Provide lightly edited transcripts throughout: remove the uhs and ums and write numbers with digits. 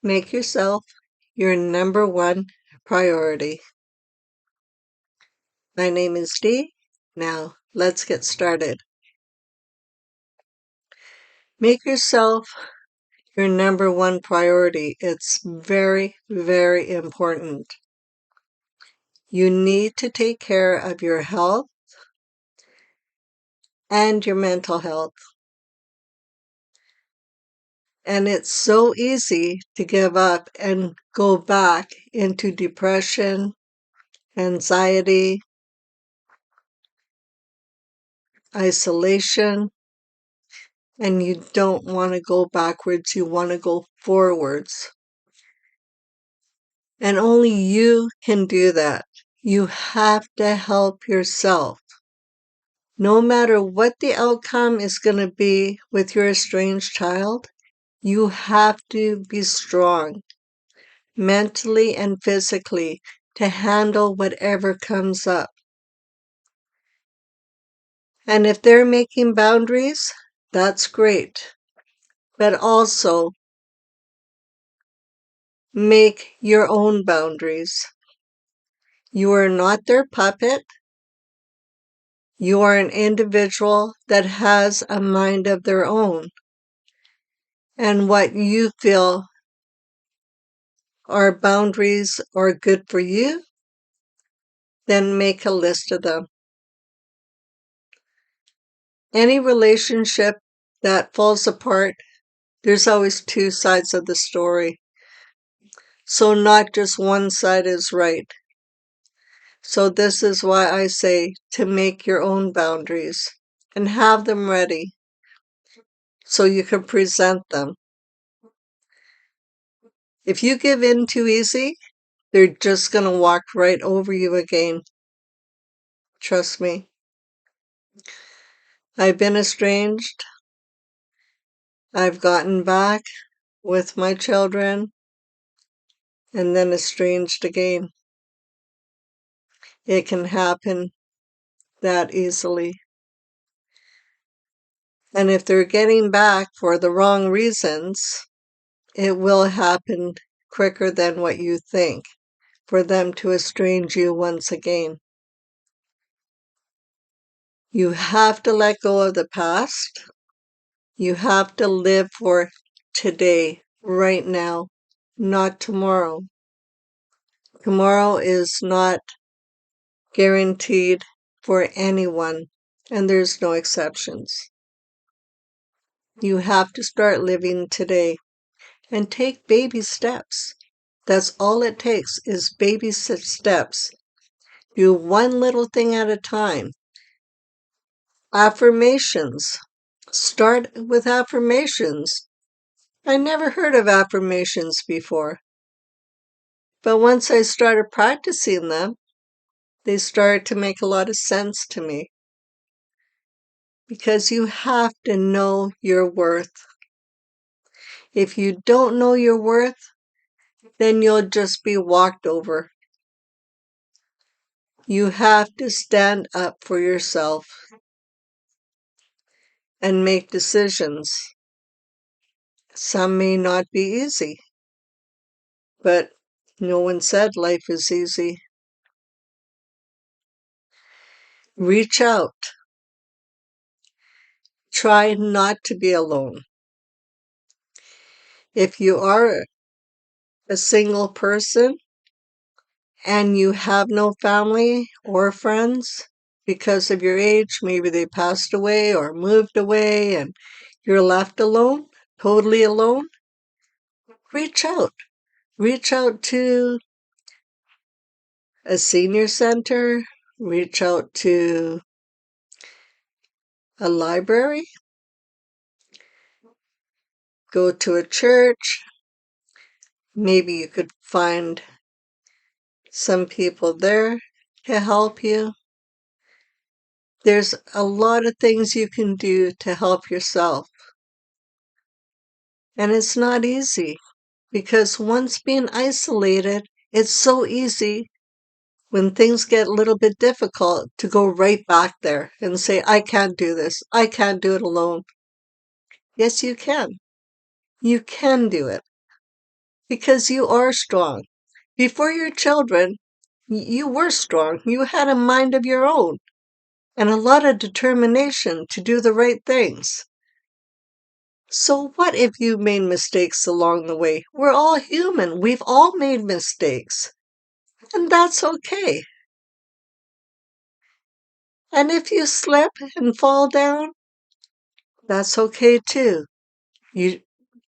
Make yourself your number one priority. My name is Dee. Now, let's get started. Make yourself your number one priority. It's very, very important. You need to take care of your health and your mental health. And it's so easy to give up and go back into depression, anxiety, isolation, and you don't want to go backwards, you want to go forwards. And only you can do that. You have to help yourself. No matter what the outcome is going to be with your estranged child, you have to be strong, mentally and physically, to handle whatever comes up. And if they're making boundaries, that's great. But also, make your own boundaries. You are not their puppet. You are an individual that has a mind of their own. And what you feel are boundaries are good for you, then make a list of them. Any relationship that falls apart, there's always two sides of the story. So not just one side is right. So this is why I say to make your own boundaries and have them ready so you can present them. If you give in too easy, they're just going to walk right over you again. Trust me. I've been estranged. I've gotten back with my children and then estranged again. It can happen that easily. And if they're getting back for the wrong reasons, it will happen quicker than what you think for them to estrange you once again. You have to let go of the past. You have to live for today, right now, not tomorrow. Tomorrow is not guaranteed for anyone, and there's no exceptions. You have to start living today and take baby steps. That's all it takes is baby steps. Do one little thing at a time. Affirmations. Start with affirmations. I never heard of affirmations before. But once I started practicing them, they started to make a lot of sense to me. Because you have to know your worth. If you don't know your worth, then you'll just be walked over. You have to stand up for yourself and make decisions. Some may not be easy, but no one said life is easy. Reach out. Try not to be alone. If you are a single person and you have no family or friends because of your age, maybe they passed away or moved away and you're left alone, totally alone, reach out. Reach out to a senior center, reach out to a library, go to a church. Maybe you could find some people there to help you. There's a lot of things you can do to help yourself. And it's not easy because once being isolated, it's so easy when things get a little bit difficult to go right back there and say, I can't do this. I can't do it alone. Yes, you can. You can do it. because you are strong. Before your children, you were strong. You had a mind of your own and a lot of determination to do the right things. So what if you made mistakes along the way? We're all human. We've all made mistakes. And that's okay. And if you slip and fall down, that's okay too. You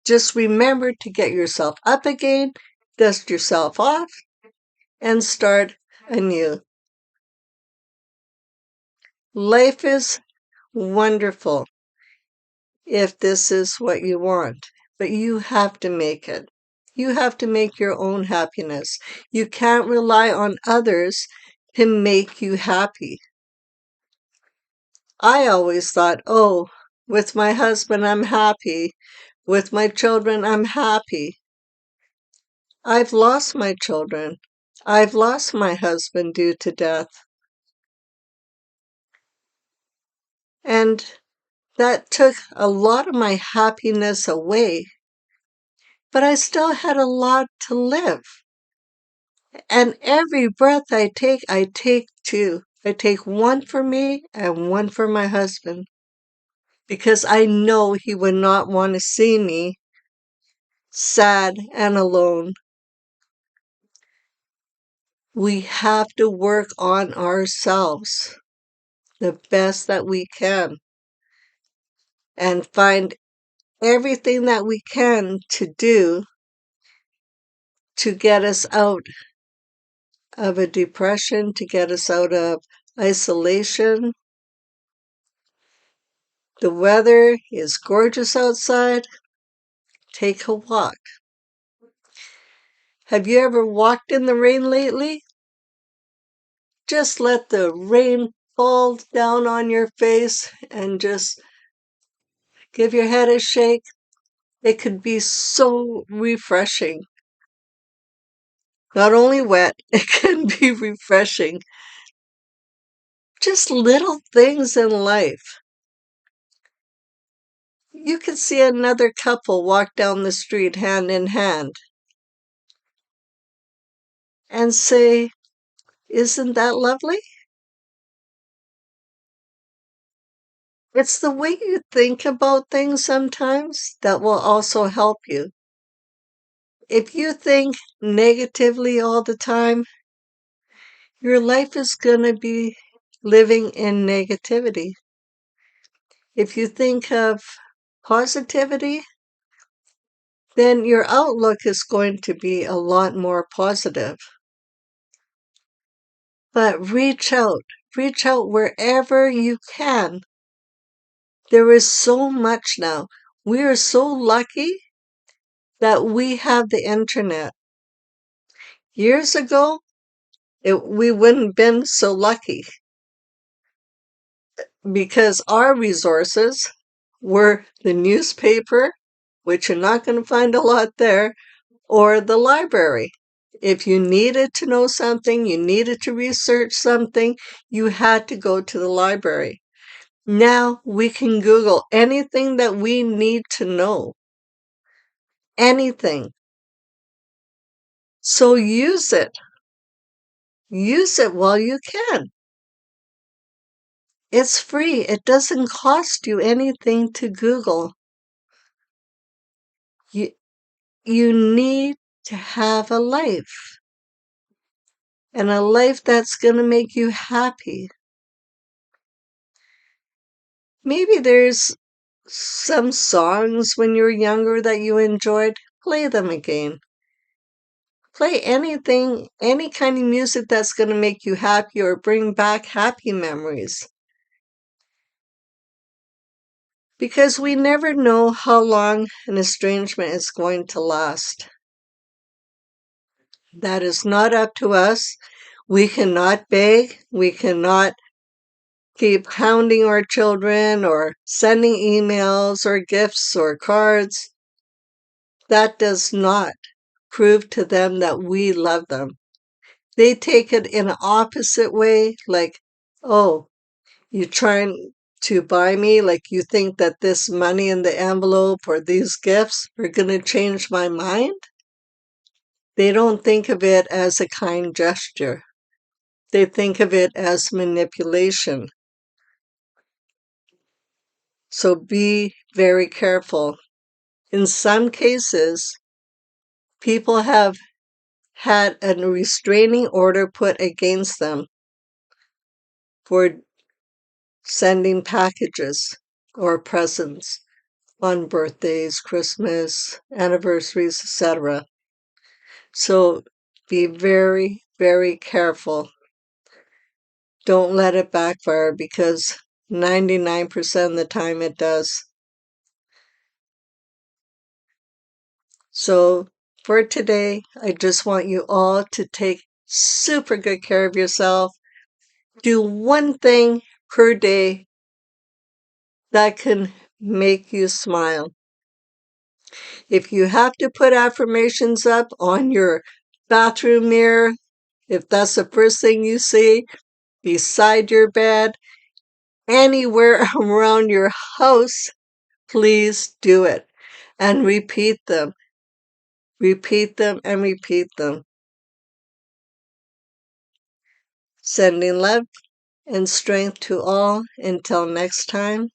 just remember to get yourself up again, dust yourself off, and start anew. Life is wonderful if this is what you want, but you have to make it. You have to make your own happiness. You can't rely on others to make you happy. I always thought, oh, with my husband, I'm happy. With my children, I'm happy. I've lost my children. I've lost my husband due to death. And that took a lot of my happiness away. But I still had a lot to live. And every breath I take two. I take one for me and one for my husband. Because I know he would not want to see me sad and alone. We have to work on ourselves the best that we can and find everything that we can to do to get us out of a depression, to get us out of isolation. The weather is gorgeous outside. Take a walk. Have you ever walked in the rain lately? Just let the rain fall down on your face and just give your head a shake. It could be so refreshing. Not only wet, it can be refreshing. Just little things in life. You could see another couple walk down the street hand in hand and say, isn't that lovely? It's the way you think about things sometimes that will also help you. If you think negatively all the time, your life is going to be living in negativity. If you think of positivity, then your outlook is going to be a lot more positive. But reach out wherever you can. There is so much now. We are so lucky that we have the internet. Years ago, we wouldn't have been so lucky because our resources were the newspaper, which you're not going to find a lot there, or the library. If you needed to know something, you needed to research something, you had to go to the library. Now we can Google anything that we need to know. Anything. So use it. Use it while you can. It's free. It doesn't cost you anything to Google. You need to have a life. And a life that's going to make you happy. Maybe there's some songs when you were younger that you enjoyed. Play them again. Play anything, any kind of music that's going to make you happy or bring back happy memories. Because we never know how long an estrangement is going to last. That is not up to us. We cannot beg. We cannot keep hounding our children or sending emails or gifts or cards. That does not prove to them that we love them. They take it in an opposite way, like, oh, you're trying to buy me, like you think that this money in the envelope or these gifts are going to change my mind? They don't think of it as a kind gesture. They think of it as manipulation. So be very careful. In some cases, people have had a restraining order put against them for sending packages or presents on birthdays, Christmas, anniversaries, etc. So be very, very careful. Don't let it backfire because 99% of the time it does. So for today, I just want you all to take super good care of yourself. Do one thing per day that can make you smile. If you have to put affirmations up on your bathroom mirror, if that's the first thing you see, beside your bed, anywhere around your house, please do it. And repeat them. Repeat them and repeat them. Sending love and strength to all. Until next time,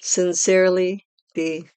sincerely, Dee.